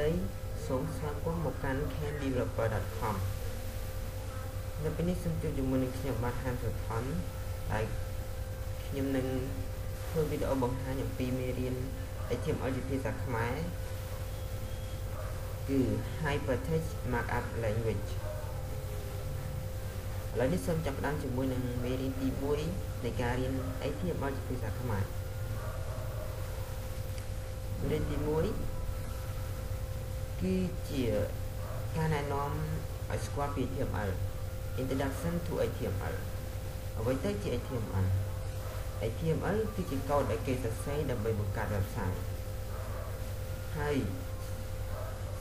ដីសូមស្វាគមន៍មកកាន់ candeveloper.com នៅពេលនេះសូមជួបជាមួយនឹងខ្ញុំបាទហានសុថនហើយខ្ញុំនឹងធ្វើវីដេអូបង្ហាញអំពីមេរៀន HTML ជាភាសាខ្មែរគឺ Hypertext Markup Language ឥឡូវនេះសូមចាប់ផ្ដើមជាមួយនឹងមេរៀនទី1នៃការរៀន HTML ជាភាសាខ្មែរមេរៀនទី1គឺជាការណែនាំឲ្យស្គាល់ពី HTML Introduction to HTML អ្វីទៅជា HTML HTML គឺជាកូដដែលគេសរសេរដើម្បីបង្កើត website ហើយ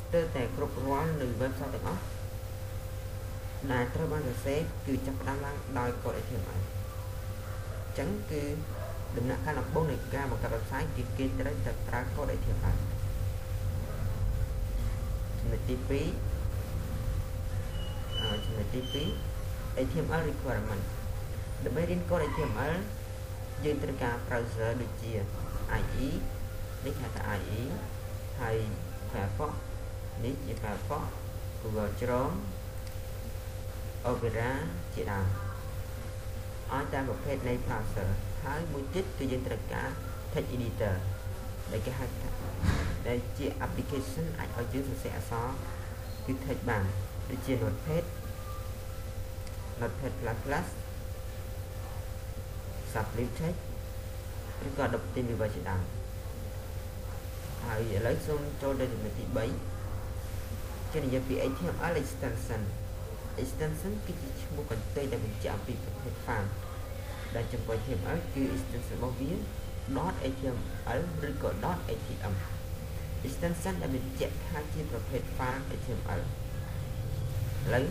ស្ទើរតែគ្រប់រាល់នៅ website ទាំងអស់ដែលត្រូវបានសរសេរគឺចាប់ផ្ដើមឡើងដោយកូដ HTML អញ្ចឹងគឺដំណាក់កាលដំបូងនៃការបង្កើត website គឺគេត្រូវតែប្រើកូដ HTML ចំណុចទី2HTML requirement ដើម្បីរៀនកូដ HTML យើងត្រូវការ browser ដូចជា IE នេះហៅថា IE ហើយ Firefox នេះជា Firefox Google Chrome Opera ជាដើមឲ្យតាមប្រភេទនៃ browser ហើយមួយទៀតគឺយើងត្រូវការ text editor ដែលគេហៅថាដែលជា application អាចឲ្យយើងសរសេរអក្សរគឺ text បានដូចជា Notepad Sublime Text ឬក៏ Adobe Dreamweaver ជាដើមហើយឥឡូវសូមចូលដល់ចំណុចទី3ជានិយាយពី HTML extension គឺជាឈ្មោះកន្ទុយដែលបញ្ជាក់អំពីប្រភេទ file ដែលចំពោះ HTML គឺ extension របស់វា .html ឬក៏ .htm extension ដែលបញ្ជាក់ថាជាប្រភេទ file HTML ឥឡូវ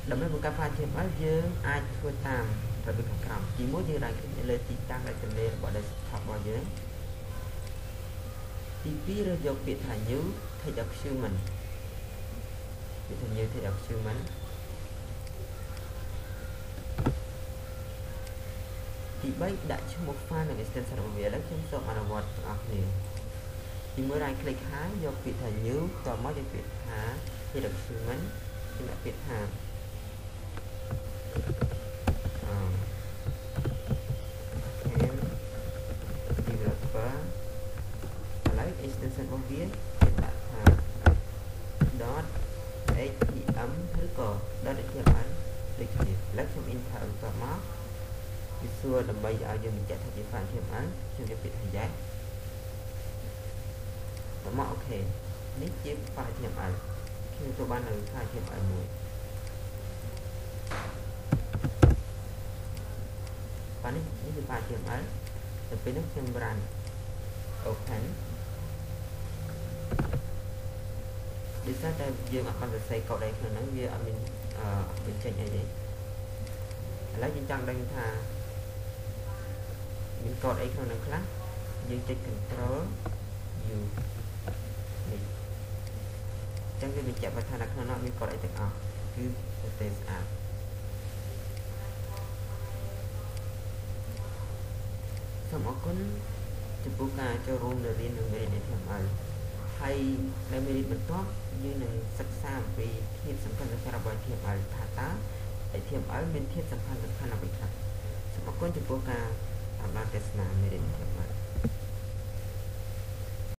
ដើម្បីបង្កើត file HTML យើងអាចធ្វើតាមរបៀបខាងក្រោមទី1យើងដាក់លើទីតាំងដែលទំនេររបស់ desktop របស់យើងទី2រើសយកពាក្យថា new text document ពាក្យថា new text document ទី3ដាក់ឈ្មោះ file និង extension របស់វាឥឡូវខ្ញុំសូមអនុវត្តបងប្អូនគ្នាទី1 right click ហើយយកពាក្យថា new តមកយកពាក្យថា text document ខ្ញុំដាក់ពាក្យថាdeveloper ឥឡូវ extension របស់វាគេដាក់ថា .htm ឬក៏ .html ដូចគ្នាឥឡូវខ្ញុំ enter បន្តមកវាសួរដើម្បីឲ្យយើងបញ្ជាក់ថាជា file HTML ខ្ញុំយកពាក្យថា yes តមកអូខេនេះជា file HTML ខ្ញុំទទួលបាននៅ file HTML មួយបាទនេះជា file HTML ទៅពេលនេះខ្ញុំ run open ដូចតែយើងអត់បានសរសេរកូដអីក្នុងហ្នឹងវាអត់មានបញ្ចេញអីទេឥឡូវយើងចង់ដឹងថាមានកូដអីក្នុងហ្នឹងខ្លះយើងចុច Ctrl U នេះអញ្ចឹងវាបញ្ជាក់ថានៅក្នុងនោះមានកូដអីទាំងអស់គឺប្រទេសស្អាតសូមអរគុណចំពោះការចូលរួមនៅរៀនមេរៀន HTML ហើយនៅមេរៀនបន្ទាប់យើងនឹងសិក្សាអំពីធាតុសំខាន់របស់ HTML ថាតើ HTML មានធាតុសំខាន់អ្វីខ្លះសូមអរគុណចំពោះការតាមដានទស្សនាមេរៀន HTML